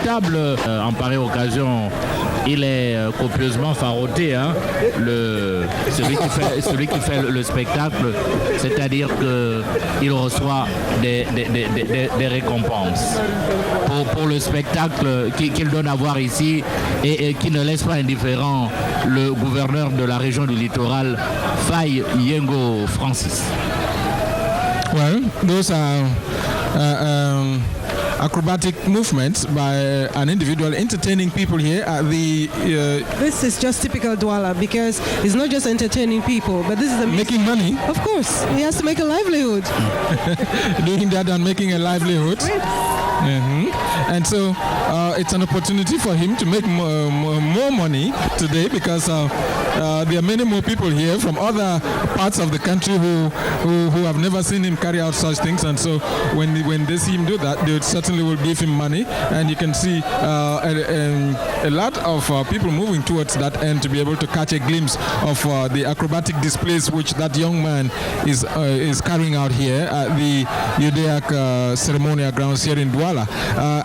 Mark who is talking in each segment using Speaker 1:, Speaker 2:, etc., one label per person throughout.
Speaker 1: respectable. En pareille occasion, il est copieusement faroté, hein, celui qui fait le spectacle, c'est-à-dire qu'il reçoit des récompenses pour le spectacle qu'il donne à voir ici et qui ne laisse pas indifférent le gouverneur de la région du littoral, Faye Yengo Francis.
Speaker 2: Well, those are acrobatic movements by an individual entertaining people here at the...
Speaker 3: This is just typical Douala because it's not just entertaining people, but this is
Speaker 2: making money.
Speaker 3: Of course, he has to make a livelihood.
Speaker 2: Doing that and making a livelihood. And so it's an opportunity for him to make more money today because there are many more people here from other parts of the country who have never seen him carry out such things, and so when they see him do that, they certainly will give him money, and you can see a lot of people moving towards that end to be able to catch a glimpse of the acrobatic displays which that young man is carrying out here at the Udaic ceremonial grounds here in Douala.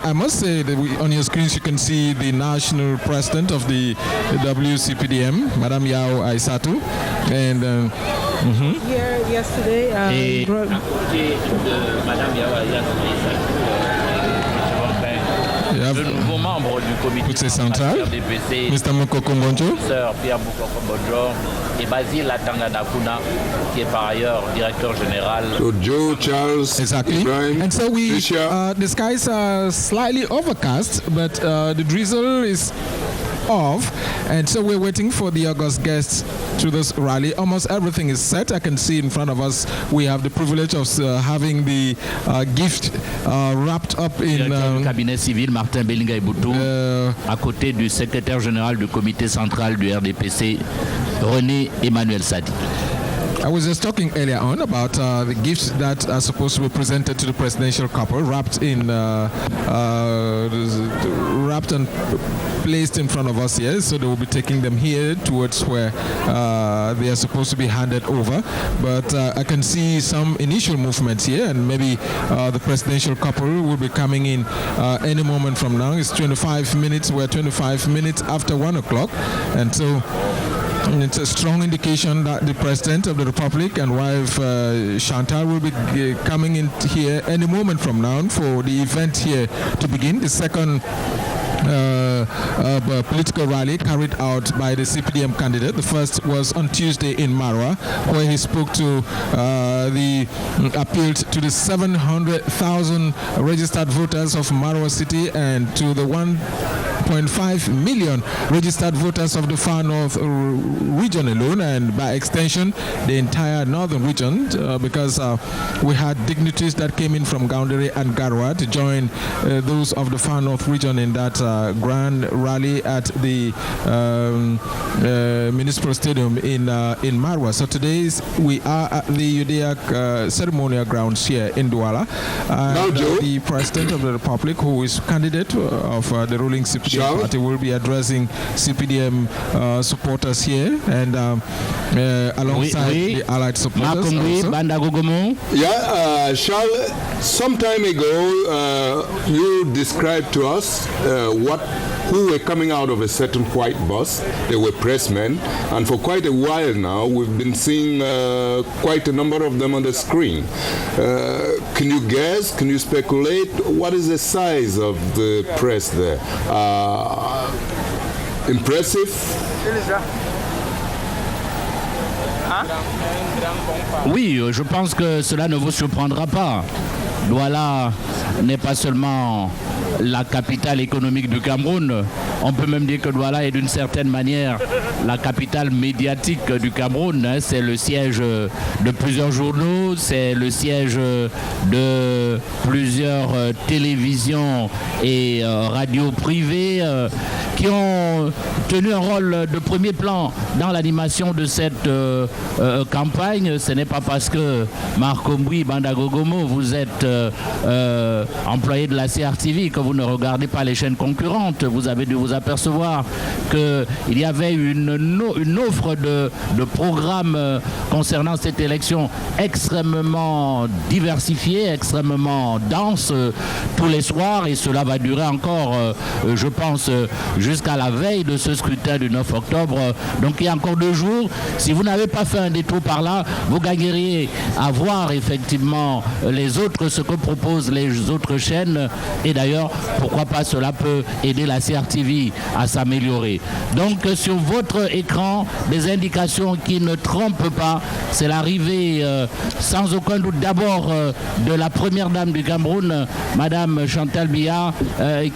Speaker 2: I must say that on your screens you can see the national president of the WCPDM, Madam Yao Aissatou, and
Speaker 3: here yesterday.
Speaker 1: Madame Yao Aissatou. Le nouveau membre du comité central,
Speaker 2: Mr. Mokoko Mbonjo,
Speaker 1: Pierre Mokoko et Basile Atanganakuna, qui est par ailleurs directeur général.
Speaker 4: So Joe, Charles,
Speaker 2: exactly.
Speaker 4: Ibrahim,
Speaker 2: and so the skies are slightly overcast, but the drizzle is off, and so we're waiting for the August guests to this rally. Almost everything is set. I can see in front of us we have the privilege of having the gift wrapped up in
Speaker 1: le cabinet civil Martin Belinga Eboutou, à côté du secrétaire général du comité central du RDPC, René Emmanuel Sadi.
Speaker 2: I was just talking earlier on about the gifts that are supposed to be presented to the presidential couple, wrapped and placed in front of us here. So they will be taking them here towards where they are supposed to be handed over. But I can see some initial movements here, and maybe the presidential couple will be coming in any moment from now. It's 25 minutes. We're 25 minutes after 1 o'clock, and so it's a strong indication that the President of the Republic and wife Chantal will be coming in here any moment from now for the event here to begin. The second political rally carried out by the CPDM candidate. The first was on Tuesday in Marwa, where he spoke to appealed to the 700,000 registered voters of Marwa City and to the 1.5 million registered voters of the Far North region alone, and by extension the entire northern region, because we had dignitaries that came in from Gaundere and Garwa to join those of the Far North region in that grand rally at the municipal stadium in Marwa. So today we are at the Udaic ceremonial grounds here in Douala. The President of the Republic, who is candidate of the ruling CPDM party, will be addressing CPDM supporters here, and alongside the allied supporters.
Speaker 4: Charles, some time ago you described to us who were coming out of a certain white bus. They were pressmen, and for quite a while now we've been seeing quite a number of them on the screen. Can you guess, can you speculate, what is the size of the press there? Impressive?
Speaker 1: Oui, je pense que cela ne vous surprendra pas. Douala n'est pas seulement la capitale économique du Cameroun. On peut même dire que Douala est d'une certaine manière la capitale médiatique du Cameroun. C'est le siège de plusieurs journaux, c'est le siège de plusieurs télévisions et radios privées qui ont tenu un rôle de premier plan dans l'animation de cette campagne. Ce n'est pas parce que Marco Mbui Bandagogomo, vous êtes employé de la CRTV que vous ne regardez pas les chaînes concurrentes. Vous avez dû vous apercevoir qu'il y avait une offre de programmes concernant cette élection extrêmement diversifiée, extrêmement dense tous les soirs, et cela va durer encore, je pense, jusqu'à la veille de ce scrutin du 9 octobre. Donc il y a encore 2 jours. Si vous n'avez pas fait un détour par là, vous gagneriez à voir effectivement les autres, ce que proposent les autres chaînes, et d'ailleurs, pourquoi pas, cela peut aider la CRTV à s'améliorer. Donc sur votre écran, des indications qui ne trompent pas, c'est l'arrivée sans aucun doute d'abord de la première dame du Cameroun, Madame Chantal Biya,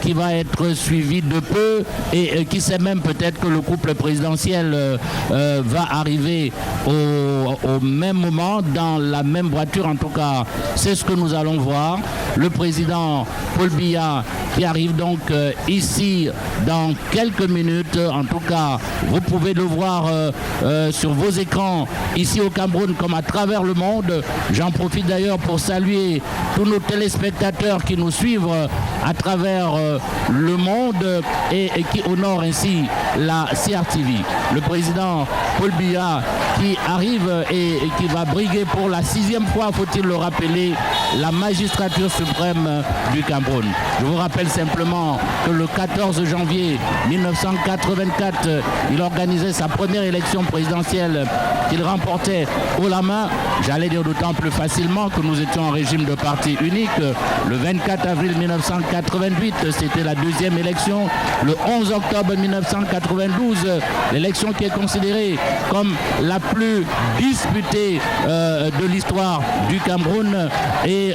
Speaker 1: qui va être suivie de peu, et qui sait même peut-être que le couple présidentiel va arriver au même moment, dans la même voiture. En tout cas, c'est ce que nous allons voir. Le président Paul Biya qui arrive donc ici dans quelques minutes. En tout cas, vous pouvez le voir sur vos écrans ici au Cameroun comme à travers le monde. J'en profite d'ailleurs pour saluer tous nos téléspectateurs qui nous suivent à travers le monde et qui honorent ainsi la CRTV. Le président Paul Biya qui arrive et qui va briguer pour la 6e fois, faut-il le rappeler, la magistrature suprême du Cameroun. Je vous rappelle simplement que le 14 janvier 1984, il organisait sa première élection présidentielle qu'il remportait haut la main. J'allais dire d'autant plus facilement que nous étions en régime de parti unique. Le 24 avril 1988, c'était la 2e élection. Le 11 octobre 1992, l'élection qui est considérée comme la plus disputée de l'histoire du Cameroun, et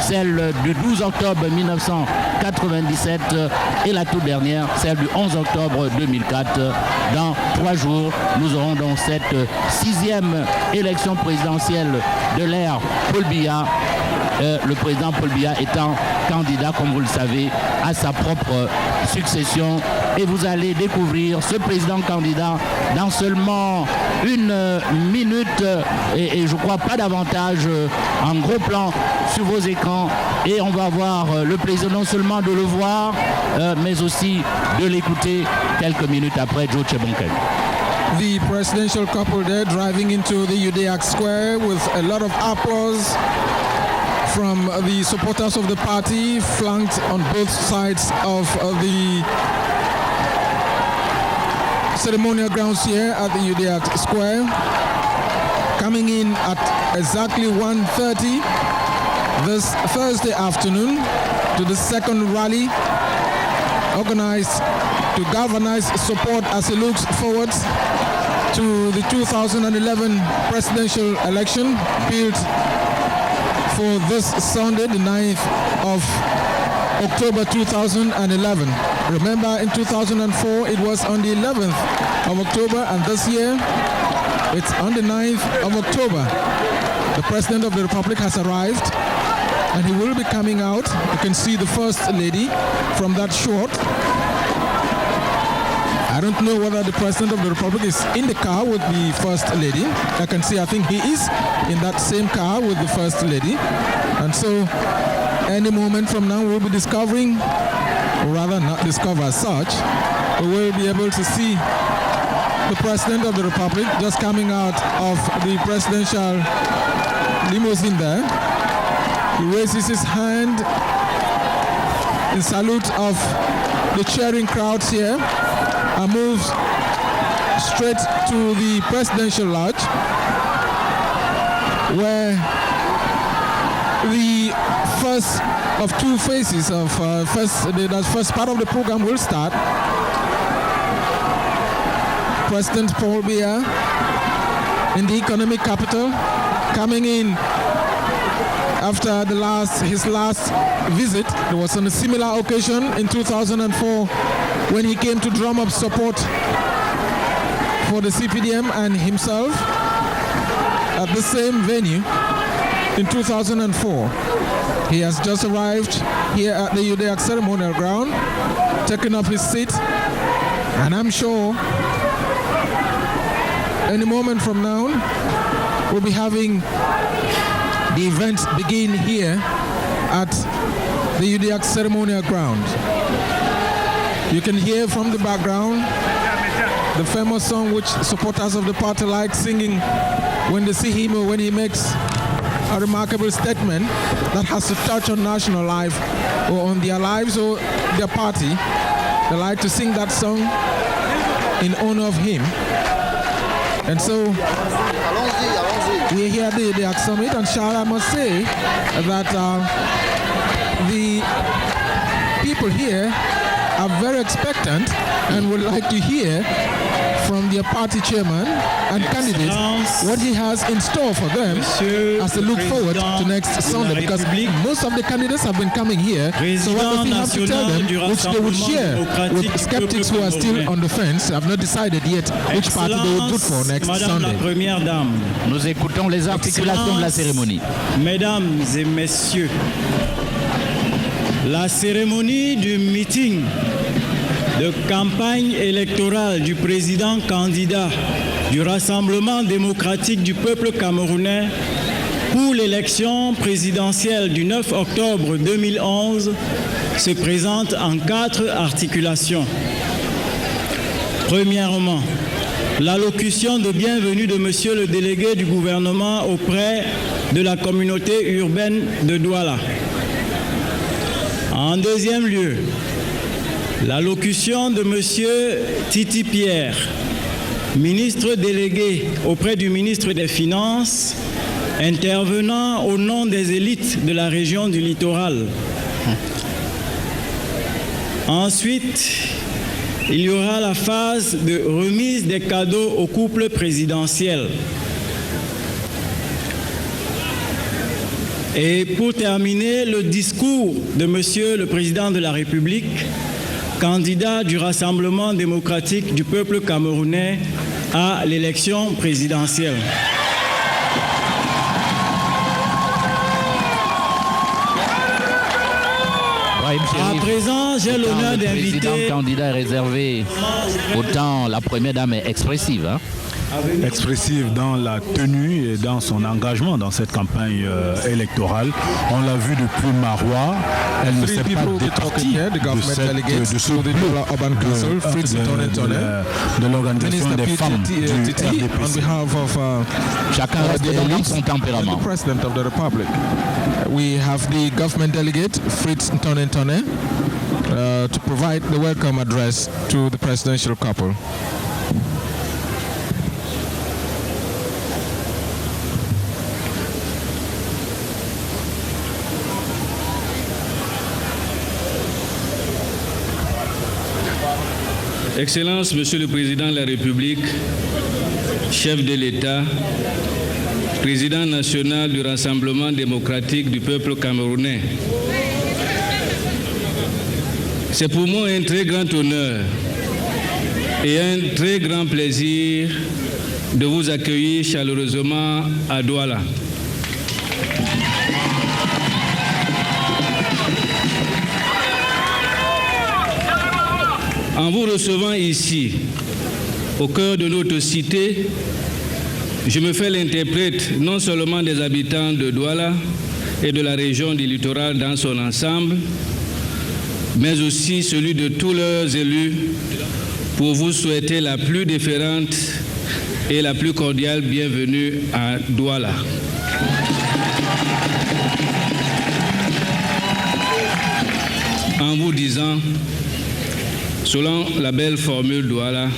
Speaker 1: celle du 12 octobre 1997 et la toute dernière, celle du 11 octobre 2004. Dans 3 jours, nous aurons donc cette 6e élection présidentielle de l'ère Paul Biya. Le président Paul Biya étant candidat, comme vous le savez, à sa propre succession. Et vous allez découvrir ce président candidat dans seulement 1 minute, et je crois pas davantage, en gros plan sur vos écrans. Et on va avoir le plaisir non seulement de le voir, mais aussi de l'écouter quelques minutes après Joe Chebonken.
Speaker 2: The presidential couple there driving into the UDAC Square with a lot of applause from the supporters of the party, flanked on both sides of the ceremonial grounds here at the UDAC Square. Coming in at exactly 1:30 this Thursday afternoon to the second rally organized to galvanize support as he looks forward to the 2011 presidential election built for this Sunday, the 9th of October 2011. Remember, in 2004 it was on the 11th of October, and this year it's on the 9th of October. The President of the Republic has arrived, and he will be coming out. You can see the First Lady from that shot. I don't know whether the President of the Republic is in the car with the First Lady. I can see, I think he is in that same car with the First Lady. And so any moment from now we'll be discovering, or rather not discover as such, we will be able to see the President of the Republic just coming out of the presidential limousine there. He raises his hand in salute of the cheering crowds here and moves straight to the presidential lodge, where the first of 2 phases of the first part of the program will start. President Paul Biya in the economic capital, coming in after his last visit. There was on a similar occasion in 2004 when he came to drum up support for the CPDM and himself at the same venue in 2004. He has just arrived here at the UDAC ceremonial ground, taking up his seat And I'm sure any moment from now, we'll be having the events begin here at the UDAC ceremonial ground. You can hear from the background the famous song which supporters of the party like singing when they see him or when he makes a remarkable statement that has to touch on national life or on their lives or their party. They like to sing that song in honor of him. And so we're here at the UDAC Summit, and Charles, I must say that the people here are very expectant and would like to hear from their party chairman and candidates what he has in store for them as they look forward to next Sunday, because most of the candidates have been coming here, so what does he have to tell them which they would share with skeptics who are still on the fence, have not decided yet which party they would vote for next Sunday.
Speaker 1: Nous écoutons les articulations de la cérémonie.
Speaker 5: Mesdames et messieurs, la cérémonie du meeting de campagne électorale du président candidat du Rassemblement démocratique du peuple camerounais pour l'élection présidentielle du 9 octobre 2011 se présente en 4 articulations. Premièrement, l'allocution de bienvenue de Monsieur le délégué du gouvernement auprès de la communauté urbaine de Douala. En deuxième lieu, l'allocution de M. Titi Pierre, ministre délégué auprès du ministre des Finances, intervenant au nom des élites de la région du littoral. Ensuite, il y aura la phase de remise des cadeaux au couple présidentiel. Et pour terminer, le discours de Monsieur le Président de la République, candidat du Rassemblement démocratique du peuple camerounais à l'élection présidentielle. À présent, j'ai l'honneur d'inviter...
Speaker 1: Le président candidat est réservé, autant la première dame est expressive. Hein?
Speaker 6: Expressive dans la tenue et dans son engagement dans cette campagne électorale. On l'a vu depuis Marois, elle ne s'est pas départie de ce bleu de l'organisation des femmes du RDPC.
Speaker 1: Chacun reste dans son tempérament.
Speaker 2: We have the government delegate, Fritz Ntone, to provide the welcome address to the presidential couple.
Speaker 7: Excellence, Monsieur le Président de la République, chef de l'État, président national du Rassemblement démocratique du peuple camerounais. C'est pour moi un très grand honneur et un très grand plaisir de vous accueillir chaleureusement à Douala. En vous recevant ici, au cœur de notre cité, je me fais l'interprète non seulement des habitants de Douala et de la région du littoral dans son ensemble, mais aussi celui de tous leurs élus pour vous souhaiter la plus déférente et la plus cordiale bienvenue à Douala. En vous disant, selon la belle formule Douala,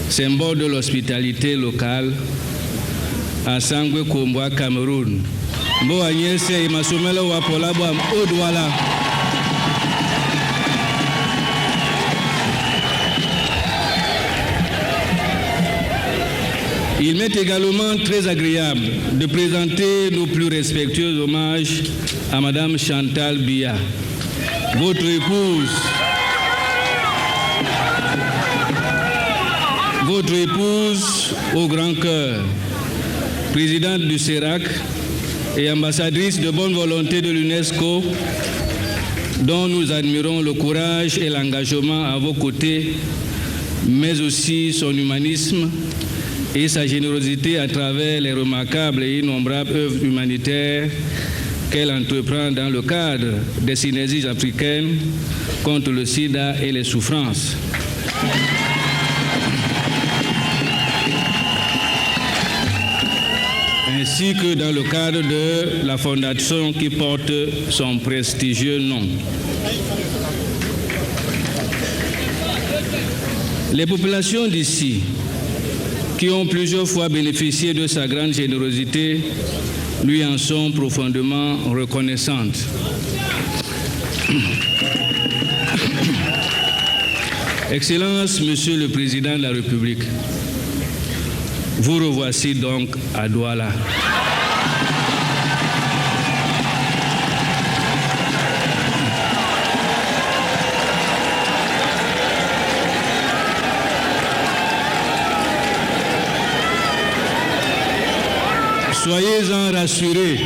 Speaker 7: symbole de l'hospitalité locale, à Sangwe Komboa, Cameroun. Mbo Agnese Masumelo Wapolabo au Douala. Il m'est également très agréable de présenter nos plus respectueux hommages à Madame Chantal Biya, votre épouse au grand cœur, présidente du CERAC et ambassadrice de bonne volonté de l'UNESCO, dont nous admirons le courage et l'engagement à vos côtés, mais aussi son humanisme et sa générosité à travers les remarquables et innombrables œuvres humanitaires qu'elle entreprend dans le cadre des synergies africaines contre le sida et les souffrances. Ainsi que dans le cadre de la fondation qui porte son prestigieux nom. Les populations d'ici, qui ont plusieurs fois bénéficié de sa grande générosité, lui en sont profondément reconnaissantes. Excellence, Monsieur le Président de la République, vous revoici donc à Douala. Soyez-en rassurés,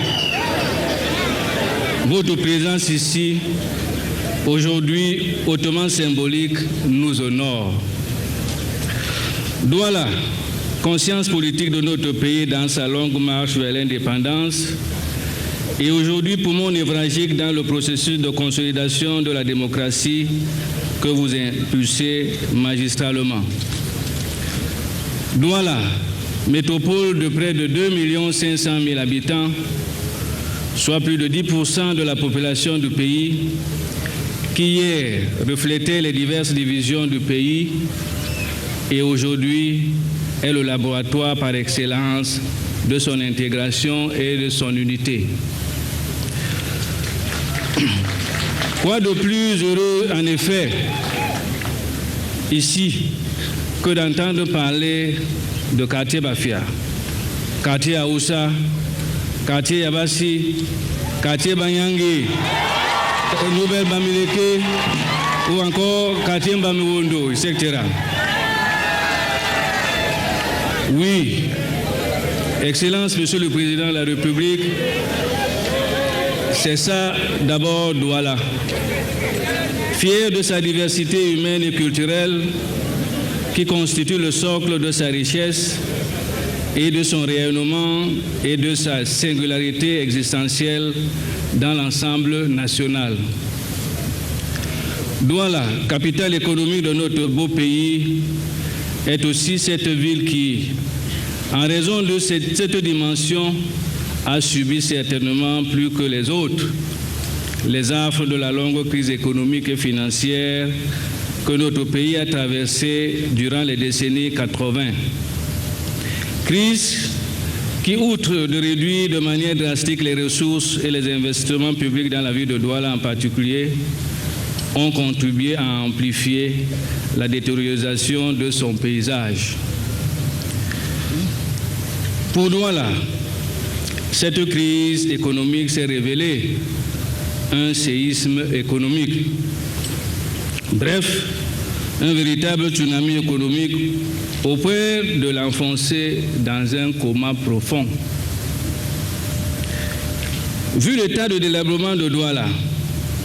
Speaker 7: votre présence ici, aujourd'hui hautement symbolique, nous honore. Douala, conscience politique de notre pays dans sa longue marche vers l'indépendance, et aujourd'hui poumon névralgique dans le processus de consolidation de la démocratie que vous impulsez magistralement. Douala, métropole de près de 2 500 000 habitants, soit plus de 10% de la population du pays, qui hier reflétait les diverses divisions du pays et aujourd'hui est le laboratoire par excellence de son intégration et de son unité. Quoi de plus heureux, en effet, ici, que d'entendre parler de quartier Bafia, quartier Aoussa, quartier Yabassi, quartier Banyangi, Nouvelle Bamileke, ou encore quartier Mbamiwondo, etc. Oui, Excellence, Monsieur le Président de la République, c'est ça d'abord Douala. Fier de sa diversité humaine et culturelle, qui constitue le socle de sa richesse et de son rayonnement et de sa singularité existentielle dans l'ensemble national. Douala, capitale économique de notre beau pays, est aussi cette ville qui, en raison de cette dimension, a subi certainement plus que les autres les affres de la longue crise économique et financière que notre pays a traversée durant les décennies 80. Crise qui, outre de réduire de manière drastique les ressources et les investissements publics dans la ville de Douala en particulier, ont contribué à amplifier la détérioration de son paysage. Pour Douala, cette crise économique s'est révélée un séisme économique. Bref, un véritable tsunami économique au point de l'enfoncer dans un coma profond. Vu l'état de délabrement de Douala,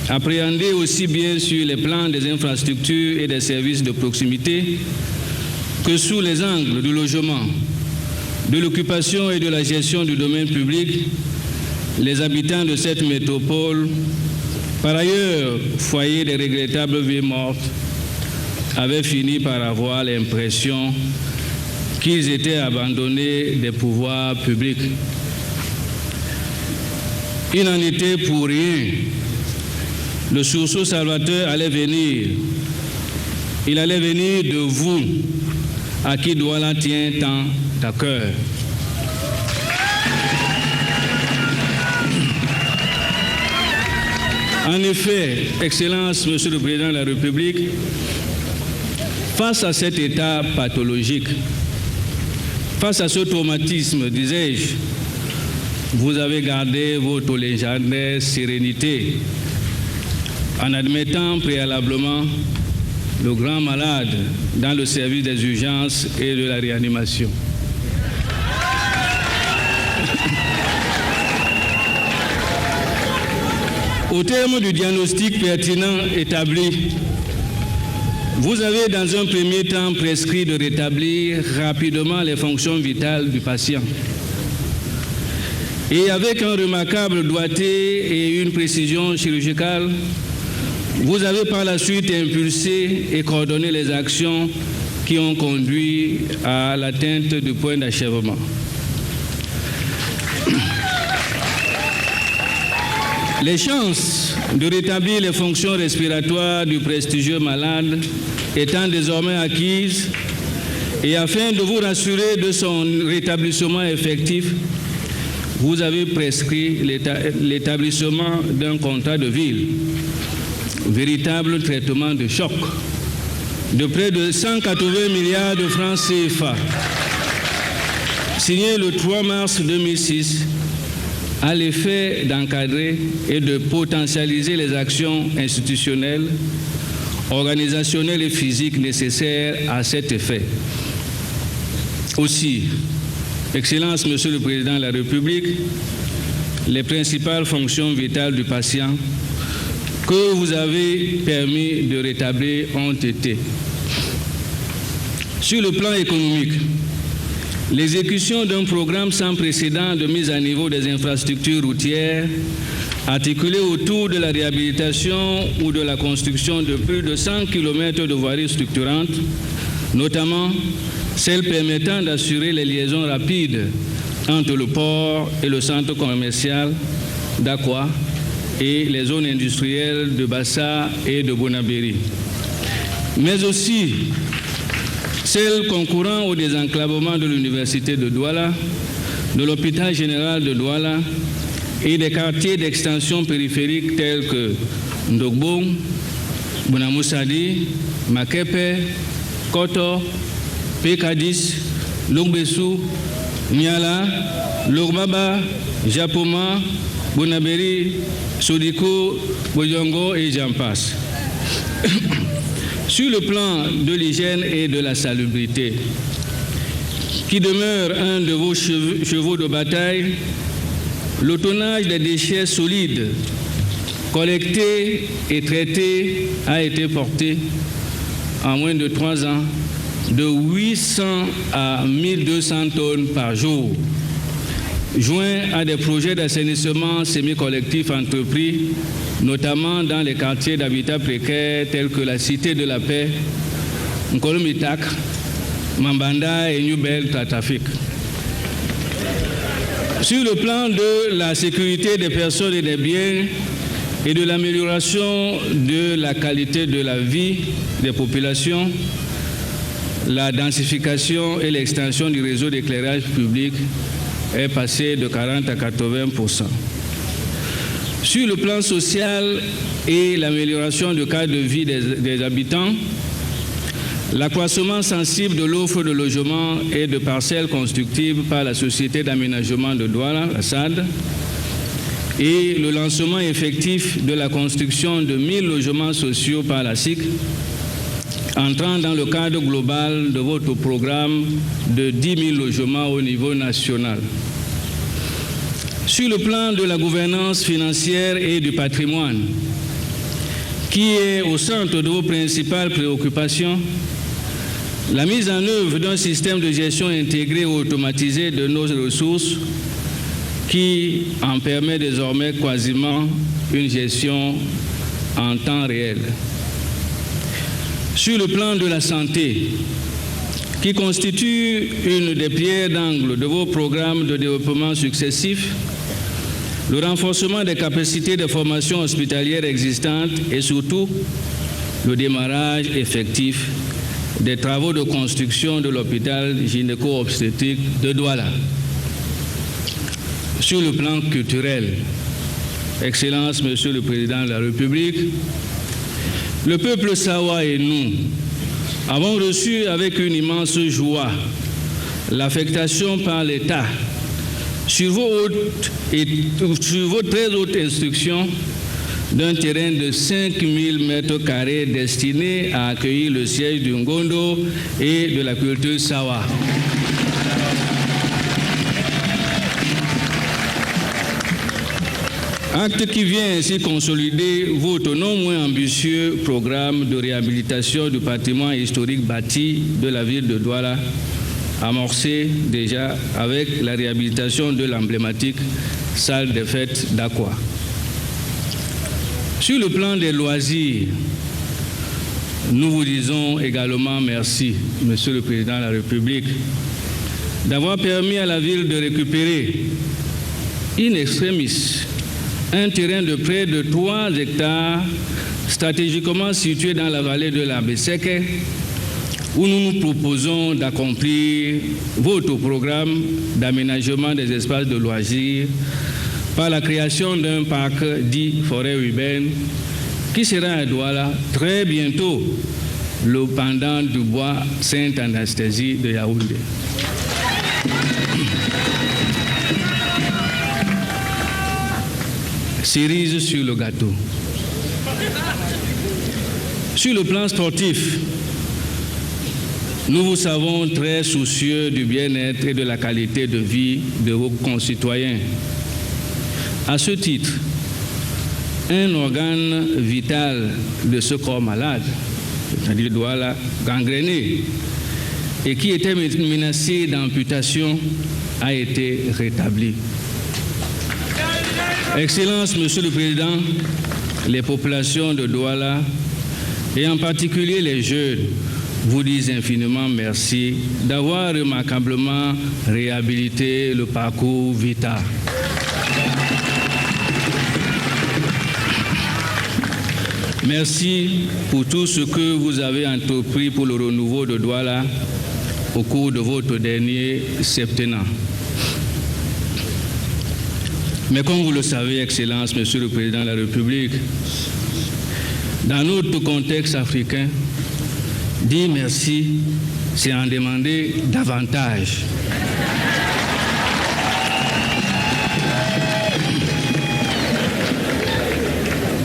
Speaker 7: appréhendé aussi bien sur les plans des infrastructures et des services de proximité que sous les angles du logement, de l'occupation et de la gestion du domaine public, les habitants de cette métropole, par ailleurs foyer des regrettables vies mortes, avaient fini par avoir l'impression qu'ils étaient abandonnés des pouvoirs publics. Il n'en était pour rien. Le sursaut salvateur allait venir. Il allait venir de vous, à qui Douala tient tant à cœur. En effet, Excellence, Monsieur le Président de la République, face à cet état pathologique, face à ce traumatisme, disais-je, vous avez gardé votre légendaire sérénité en admettant préalablement le grand malade dans le service des urgences et de la réanimation. Au terme du diagnostic pertinent établi, vous avez dans un premier temps prescrit de rétablir rapidement les fonctions vitales du patient. Et avec un remarquable doigté et une précision chirurgicale, vous avez par la suite impulsé et coordonné les actions qui ont conduit à l'atteinte du point d'achèvement. Les chances de rétablir les fonctions respiratoires du prestigieux malade étant désormais acquises, et afin de vous rassurer de son rétablissement effectif, vous avez prescrit l'établissement d'un contrat de ville, véritable traitement de choc, de près de 180 milliards de francs CFA, signé le 3 mars 2006, à l'effet d'encadrer et de potentialiser les actions institutionnelles, organisationnelles et physiques nécessaires à cet effet. Aussi, Excellence, Monsieur le Président de la République, les principales fonctions vitales du patient que vous avez permis de rétablir ont été: sur le plan économique, l'exécution d'un programme sans précédent de mise à niveau des infrastructures routières articulé autour de la réhabilitation ou de la construction de plus de 100 km de voiries structurantes, notamment celles permettant d'assurer les liaisons rapides entre le port et le centre commercial d'Aqua et les zones industrielles de Bassa et de Bonabéry, mais aussi celles concourant au désenclavement de l'université de Douala, de l'hôpital général de Douala et des quartiers d'extension périphériques tels que Ndogbo, Bonamoussadi, Makepe, Koto, Pekadis, Longbesu, Niala, Logbaba, Japoma, Bonabéry, Sodiko, Boyongo et j'en passe. Sur le plan de l'hygiène et de la salubrité, qui demeure un de vos chevaux de bataille, le tonnage des déchets solides collectés et traités a été porté en moins de 3 ans de 800 à 1200 tonnes par jour, joint à des projets d'assainissement semi-collectif entrepris, notamment dans les quartiers d'habitat précaires tels que la Cité de la Paix, Nkolomitak, Mambanda et New-Bel Tatafik. Sur le plan de la sécurité des personnes et des biens et de l'amélioration de la qualité de la vie des populations, la densification et l'extension du réseau d'éclairage public est passée de 40 à 80%. Sur le plan social et l'amélioration du cadre de vie des habitants, l'accroissement sensible de l'offre de logements et de parcelles constructibles par la Société d'aménagement de Douala, la SAD, et le lancement effectif de la construction de 1000 logements sociaux par la SIC, entrant dans le cadre global de votre programme de 10 000 logements au niveau national. Sur le plan de la gouvernance financière et du patrimoine, qui est au centre de vos principales préoccupations, la mise en œuvre d'un système de gestion intégré et automatisé de nos ressources qui en permet désormais quasiment une gestion en temps réel. Sur le plan de la santé, qui constitue une des pierres d'angle de vos programmes de développement successifs, le renforcement des capacités de formation hospitalière existantes et surtout le démarrage effectif des travaux de construction de l'hôpital gynéco-obstétrique de Douala. Sur le plan culturel, Excellence, Monsieur le Président de la République, le peuple Sawa et nous avons reçu avec une immense joie l'affectation par l'État sur vos très hautes instructions d'un terrain de 5000 mètres carrés destiné à accueillir le siège du Ngondo et de la culture Sawa. Acte qui vient ainsi consolider votre non moins ambitieux programme de réhabilitation du patrimoine historique bâti de la ville de Douala, amorcé déjà avec la réhabilitation de l'emblématique salle des fêtes d'Aqua. Sur le plan des loisirs, nous vous disons également merci, Monsieur le Président de la République, d'avoir permis à la ville de récupérer in extremis un terrain de près de 3 hectares stratégiquement situé dans la vallée de la Beseke, où nous nous proposons d'accomplir votre programme d'aménagement des espaces de loisirs par la création d'un parc dit forêt urbaine qui sera à Douala très bientôt le pendant du bois Sainte-Anasthésie de Yaoundé. Cerise sur le gâteau. Sur le plan sportif, nous vous savons très soucieux du bien-être et de la qualité de vie de vos concitoyens. À ce titre, un organe vital de ce corps malade, c'est-à-dire Douala gangréné, et qui était menacé d'amputation, a été rétabli. Excellences, Monsieur le Président, les populations de Douala, et en particulier les jeunes, vous disent infiniment merci d'avoir remarquablement réhabilité le parcours Vita. Merci pour tout ce que vous avez entrepris pour le renouveau de Douala au cours de votre dernier septennat. Mais comme vous le savez, Excellence, Monsieur le Président de la République, dans notre contexte africain, dire merci, c'est en demander davantage.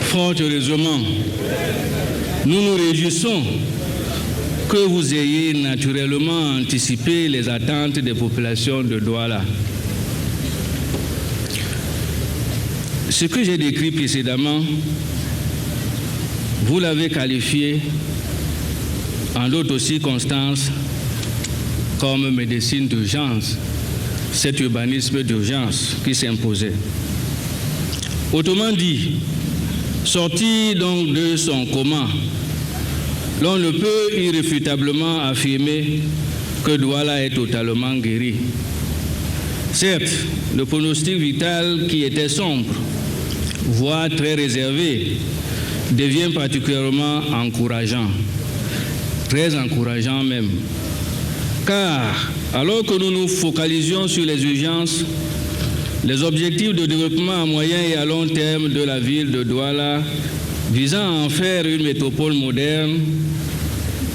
Speaker 7: Fort heureusement, nous nous réjouissons que vous ayez naturellement anticipé les attentes des populations de Douala. Ce que j'ai décrit précédemment, vous l'avez qualifié en d'autres circonstances comme médecine d'urgence, cet urbanisme d'urgence qui s'imposait. Autrement dit, sorti donc de son coma, l'on ne peut irréfutablement affirmer que Douala est totalement guéri. Certes, le pronostic vital qui était sombre, voire très réservé, devient particulièrement encourageant, très encourageant même. Car alors que nous nous focalisions sur les urgences, les objectifs de développement à moyen et à long terme de la ville de Douala, visant à en faire une métropole moderne,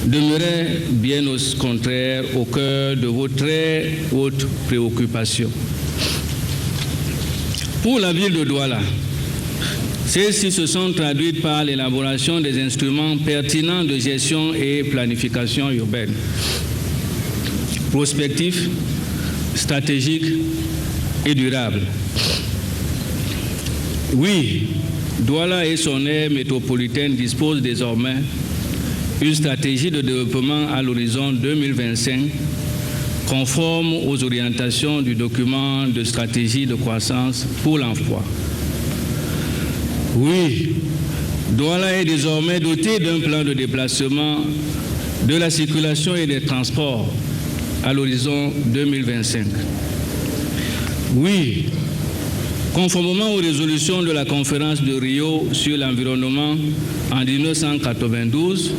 Speaker 7: demeuraient bien au contraire au cœur de vos très hautes préoccupations. Pour la ville de Douala, celles-ci se sont traduites par l'élaboration des instruments pertinents de gestion et planification urbaine, prospectifs, stratégiques et durables. Oui, Douala et son aire métropolitaine disposent désormais une stratégie de développement à l'horizon 2025 conforme aux orientations du document de stratégie de croissance pour l'emploi. Oui, Douala est désormais doté d'un plan de déplacement de la circulation et des transports à l'horizon 2025. Oui, conformément aux résolutions de la conférence de Rio sur l'environnement en 1992,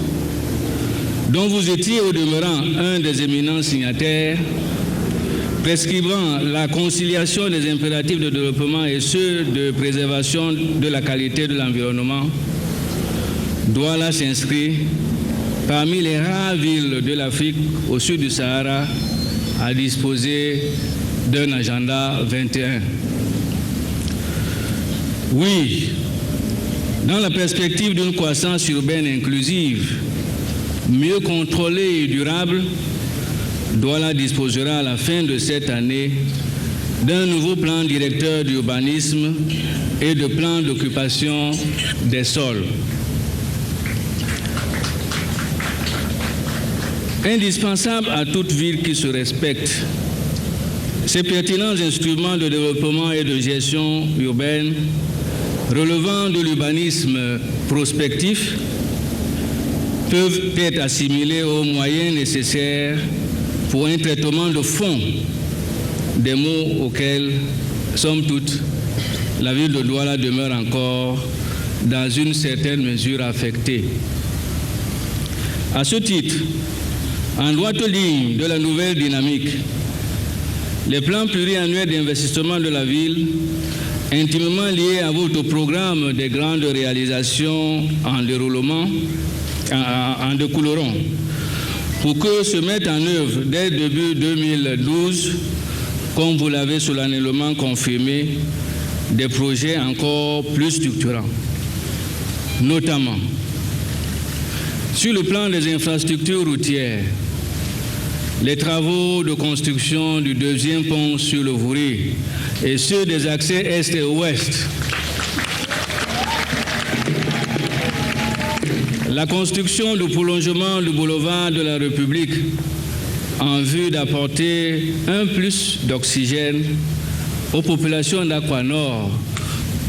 Speaker 7: dont vous étiez au demeurant un des éminents signataires, prescrivant la conciliation des impératifs de développement et ceux de préservation de la qualité de l'environnement, Douala s'inscrit parmi les rares villes de l'Afrique au sud du Sahara à disposer d'un agenda 21. Oui, dans la perspective d'une croissance urbaine inclusive, mieux contrôlée et durable, Douala disposera à la fin de cette année d'un nouveau plan directeur d'urbanisme et de plan d'occupation des sols. Indispensable à toute ville qui se respecte, ces pertinents instruments de développement et de gestion urbaine relevant de l'urbanisme prospectif peuvent être assimilés aux moyens nécessaires pour un traitement de fond des maux auxquels, somme toute, la ville de Douala demeure encore dans une certaine mesure affectée. À ce titre, en droite ligne de la nouvelle dynamique, les plans pluriannuels d'investissement de la ville, intimement liés à votre programme des grandes réalisations en déroulement, en découleront, pour que se mettent en œuvre dès début 2012, comme vous l'avez solennellement confirmé, des projets encore plus structurants, notamment sur le plan des infrastructures routières. Les travaux de construction du deuxième pont sur le Vouri et ceux des accès est et ouest. La construction du prolongement du boulevard de la République en vue d'apporter un plus d'oxygène aux populations d'Aqua-Nord,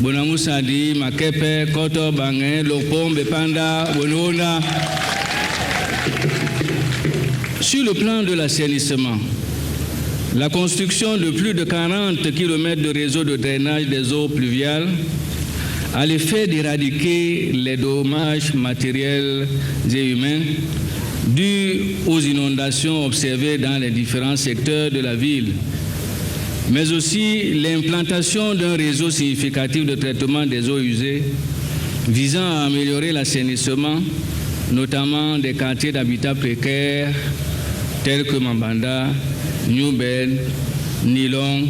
Speaker 7: Bonamoussadi, Makepe, Koto, Bangé, Lopom, Bepanda, Bonona. Sur le plan de l'assainissement, la construction de plus de 40 km de réseau de drainage des eaux pluviales a l'effet d'éradiquer les dommages matériels et humains dus aux inondations observées dans les différents secteurs de la ville, mais aussi l'implantation d'un réseau significatif de traitement des eaux usées visant à améliorer l'assainissement, notamment des quartiers d'habitat précaires tels que Mambanda, New Ben, Nilong,